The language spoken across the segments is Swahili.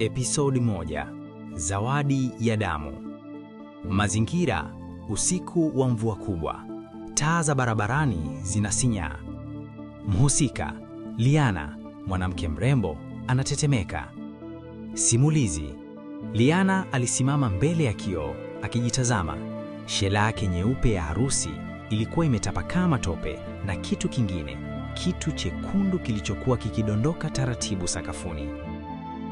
Episodi 1. Zawadi ya damu. Mazingira, usiku wa mvua kubwa. Taa za barabarani zinasinyaa. Mhusika, Liana, mwanamke mrembo, anatetemeka. Simulizi. Liana alisimama mbele ya kioo, akijitazama. Shela yake nyeupe ya harusi ilikuwa imetapakaa matope na kitu kingine, kitu chekundu kilichokuwa kikidondoka taratibu sakafuni.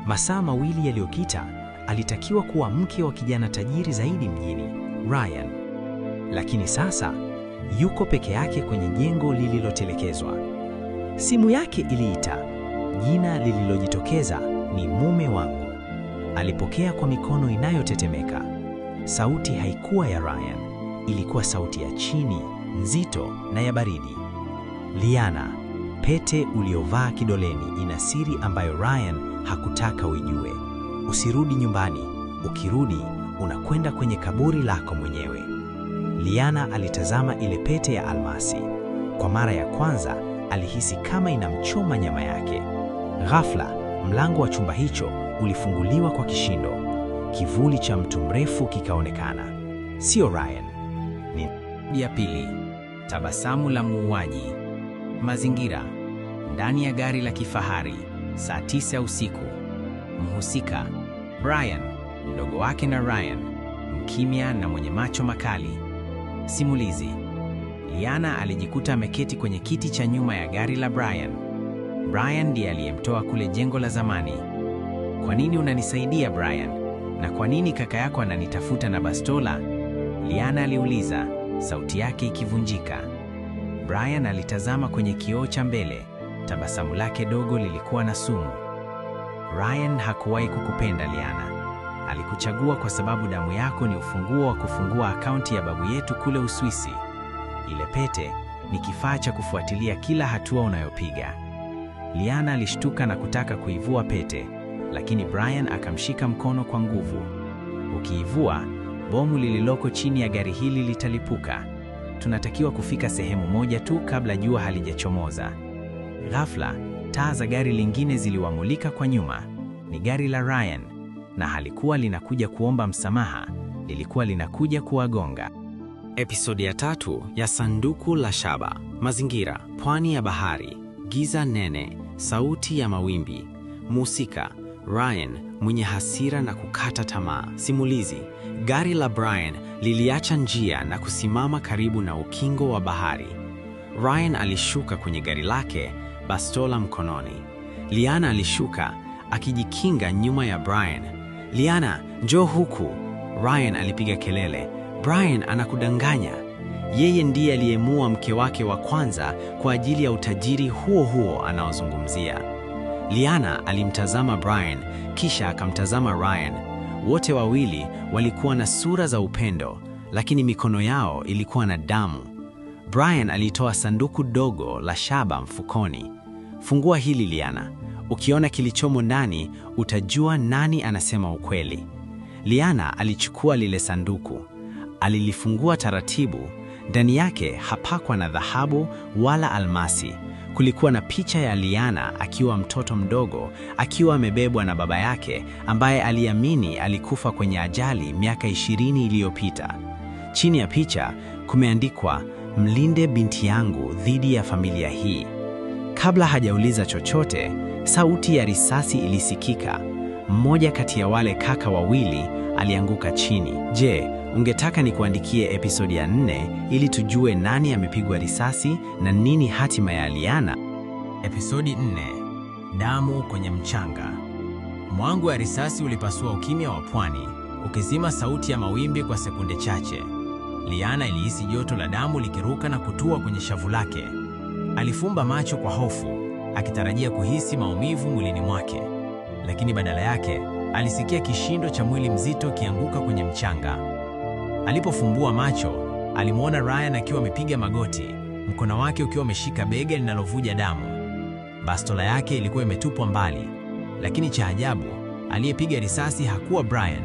Masaa mawili yaliyopita, alitakiwa kuwa mke wa kijana tajiri zaidi mjini, Ryan. Lakini sasa, yuko peke yake kwenye jengo lililotelekezwa. Simu yake iliita. Jina lililojitokeza ni mume wangu. Alipokea kwa mikono inayotetemeka. Sauti haikuwa ya Ryan, ilikuwa sauti ya chini, nzito na ya baridi. Liana, pete uliovaa kidoleni ina siri ambayo Ryan hakutaka uijue. Usirudi nyumbani, ukirudi unakwenda kwenye kaburi lako mwenyewe. Liana alitazama ile pete ya almasi. Kwa mara ya kwanza alihisi kama inamchoma nyama yake. Ghafla, mlango wa chumba hicho ulifunguliwa kwa kishindo. Kivuli cha mtu mrefu kikaonekana. Sio Ryan. Ni ya pili. Tabasamu la muuaji. Mazingira. Ndani ya gari la kifahari, saa 9 usiku. Mhusika, Brian, mdogo wake na Ryan, mkimya na mwenye macho makali. Simulizi. Liana alijikuta ameketi kwenye kiti cha nyuma ya gari la Brian. Brian ndiye aliyemtoa kule jengo la zamani. Kwa nini unanisaidia Brian? Na kwa nini kaka yako ananitafuta na bastola? Liana aliuliza, sauti yake ikivunjika. Brian alitazama kwenye kioo cha mbele. Tabasamu lake dogo lilikuwa na sumu. Ryan hakuwahi kukupenda Liana. Alikuchagua kwa sababu damu yako ni ufunguo wa kufungua akaunti ya babu yetu kule Uswisi. Ile pete ni kifaa cha kufuatilia kila hatua unayopiga. Liana alishtuka na kutaka kuivua pete, lakini Brian akamshika mkono kwa nguvu. Ukiivua, bomu lililoko chini ya gari hili litalipuka. Tunatakiwa kufika sehemu moja tu kabla jua halijachomoza. Ghafla, taa za gari lingine ziliwamulika kwa nyuma. Ni gari la Ryan, na halikuwa linakuja kuomba msamaha, lilikuwa linakuja kuwagonga. Episodi ya 3 ya Sanduku la Shaba. Mazingira, pwani ya bahari, giza nene, sauti ya mawimbi. Mhusika, Ryan, mwenye hasira na kukata tamaa. Simulizi. Gari la Brian liliacha njia na kusimama karibu na ukingo wa bahari. Ryan alishuka kwenye gari lake, bastola mkononi. Liana alishuka, akijikinga nyuma ya Brian. Liana, njoo huku! Ryan alipiga kelele. Brian anakudanganya. Yeye ndiye aliyemua mke wake wa kwanza kwa ajili ya utajiri huo huo anaozungumzia. Liana alimtazama Brian, kisha akamtazama Ryan. Wote wawili walikuwa na sura za upendo, lakini mikono yao ilikuwa na damu. Brian alitoa sanduku dogo la shaba mfukoni. Fungua hili Liana. Ukiona kilichomo ndani, utajua nani anasema ukweli. Liana alichukua lile sanduku. Alilifungua taratibu. Ndani yake hapakuwa na dhahabu wala almasi. Kulikuwa na picha ya Liana akiwa mtoto mdogo, akiwa amebebwa na baba yake ambaye aliamini alikufa kwenye ajali miaka 20 iliyopita. Chini ya picha kumeandikwa, mlinde binti yangu dhidi ya familia hii. Kabla hajauliza chochote, sauti ya risasi ilisikika. Mmoja kati ya wale kaka wawili alianguka chini. Je, ungetaka nikuandikie episodi ya 4 ili tujue nani amepigwa risasi na nini hatima ya Liana? Episodi 4. Damu kwenye mchanga. Mwangu wa risasi ulipasua ukimya wa pwani, ukizima sauti ya mawimbi kwa sekunde chache. Liana ilihisi joto la damu likiruka na kutua kwenye shavu lake. Alifumba macho kwa hofu, akitarajia kuhisi maumivu mwilini mwake. Lakini badala yake, alisikia kishindo cha mwili mzito kianguka kwenye mchanga. Alipofumbua macho, alimwona Ryan akiwa amepiga magoti, mkono wake ukiwa umeshika bega linalovuja damu. Bastola yake ilikuwa imetupwa mbali, lakini cha ajabu, aliyepiga risasi hakuwa Brian.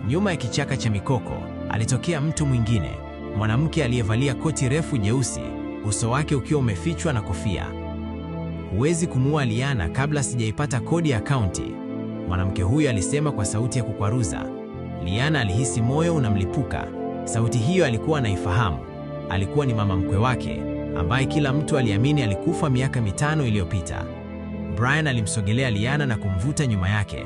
Nyuma ya kichaka cha mikoko, alitokea mtu mwingine, mwanamke aliyevalia koti refu jeusi, uso wake ukiwa umefichwa na kofia. Huwezi kumuua Liana kabla sijaipata kodi ya akaunti, mwanamke huyo alisema kwa sauti ya kukwaruza. Liana alihisi moyo unamlipuka. Sauti hiyo alikuwa anaifahamu. Alikuwa ni mama mkwe wake, ambaye kila mtu aliamini alikufa miaka 5 iliyopita. Brian alimsogelea Liana na kumvuta nyuma yake.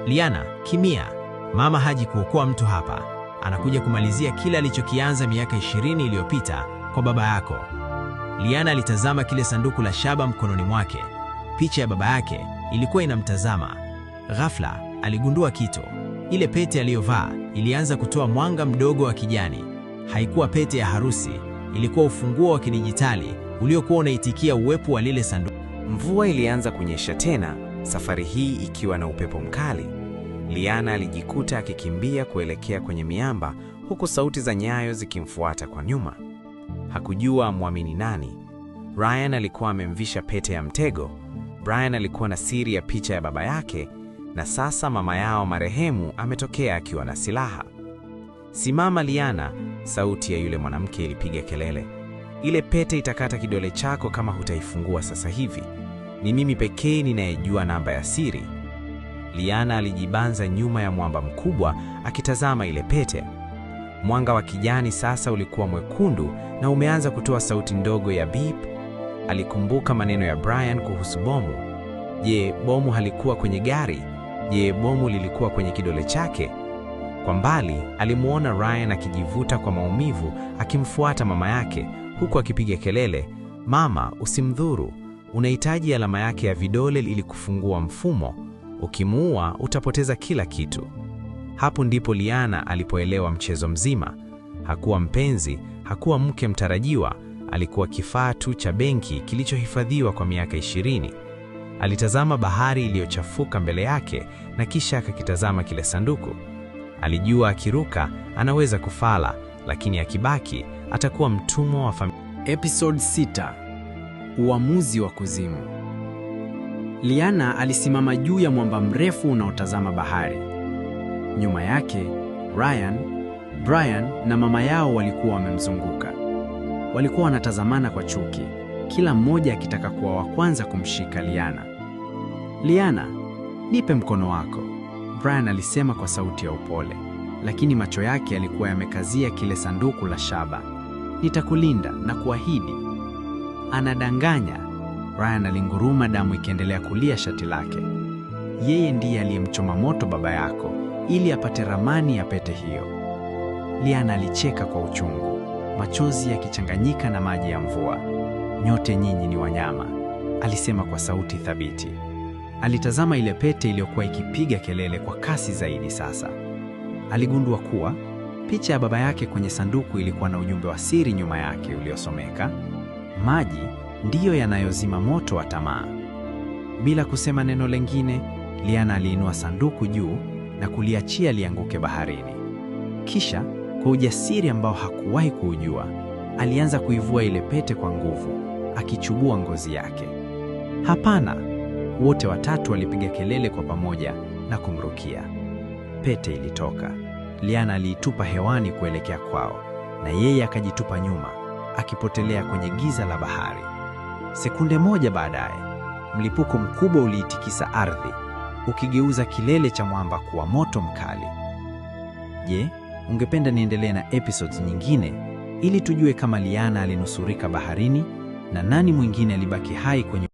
Liana, kimia. Mama haji kuokoa mtu hapa. Anakuja kumalizia kile alichokianza miaka 20 iliyopita kwa baba yako. Liana alitazama kile sanduku la shaba mkononi mwake. Picha ya baba yake ilikuwa inamtazama. Ghafla aligundua kitu. Ile pete aliyovaa ilianza kutoa mwanga mdogo wa kijani. Haikuwa pete ya harusi, ilikuwa ufunguo wa kidijitali uliokuwa unaitikia uwepo wa lile sanduku. Mvua ilianza kunyesha tena, safari hii ikiwa na upepo mkali. Liana alijikuta akikimbia kuelekea kwenye miamba, huku sauti za nyayo zikimfuata kwa nyuma. Hakujua amwamini nani. Ryan alikuwa amemvisha pete ya mtego. Brian alikuwa na siri ya picha ya baba yake, na sasa mama yao marehemu ametokea akiwa na silaha. Simama Liana, sauti ya yule mwanamke ilipiga kelele. Ile pete itakata kidole chako kama hutaifungua sasa hivi. Ni mimi pekee ninayejua namba ya siri. Liana alijibanza nyuma ya mwamba mkubwa akitazama ile pete. Mwanga wa kijani sasa ulikuwa mwekundu na umeanza kutoa sauti ndogo ya beep. Alikumbuka maneno ya Brian kuhusu bomu. Je, bomu halikuwa kwenye gari? Je, bomu lilikuwa kwenye kidole chake? Kwa mbali, alimuona Ryan akijivuta kwa maumivu, akimfuata mama yake, huku akipiga kelele, "Mama, usimdhuru. Unahitaji alama yake ya vidole ili kufungua mfumo. Ukimuua, utapoteza kila kitu." Hapo ndipo Liana alipoelewa mchezo mzima. Hakuwa mpenzi, hakuwa mke mtarajiwa, alikuwa kifaa tu cha benki kilichohifadhiwa kwa miaka 20. Alitazama bahari iliyochafuka mbele yake na kisha akakitazama kile sanduku. Alijua akiruka anaweza kufala, lakini akibaki atakuwa mtumwa wa familia. Episode 6. Uamuzi wa kuzimu. Liana alisimama juu ya mwamba mrefu unaotazama bahari. Nyuma yake, Ryan, Brian na mama yao walikuwa wamemzunguka. Walikuwa wanatazamana kwa chuki, kila mmoja akitaka kuwa wa kwanza kumshika Liana. "Liana, nipe mkono wako," Brian alisema kwa sauti ya upole, lakini macho yake yalikuwa yamekazia kile sanduku la shaba. "Nitakulinda na kuahidi." Anadanganya. Ryan alinguruma, damu ikiendelea kulia shati lake. Yeye ndiye aliyemchoma moto baba yako ili apate ramani ya pete hiyo. Liana alicheka kwa uchungu, machozi yakichanganyika na maji ya mvua. "Nyote nyinyi ni wanyama," alisema kwa sauti thabiti. Alitazama ile pete iliyokuwa ikipiga kelele kwa kasi zaidi sasa. Aligundua kuwa picha ya baba yake kwenye sanduku ilikuwa na ujumbe wa siri nyuma yake uliosomeka, "Maji ndiyo yanayozima moto wa tamaa." Bila kusema neno lengine, Liana aliinua sanduku juu na kuliachia lianguke baharini. Kisha, kwa ujasiri ambao hakuwahi kuujua, alianza kuivua ile pete kwa nguvu, akichubua ngozi yake. "Hapana!" Wote watatu walipiga kelele kwa pamoja na kumrukia. Pete ilitoka. Liana aliitupa hewani kuelekea kwao, na yeye akajitupa nyuma, akipotelea kwenye giza la bahari. Sekunde moja baadaye, mlipuko mkubwa uliitikisa ardhi, ukigeuza kilele cha mwamba kuwa moto mkali. Je, ungependa niendelee na episodes nyingine ili tujue kama Liana alinusurika baharini na nani mwingine alibaki hai kwenye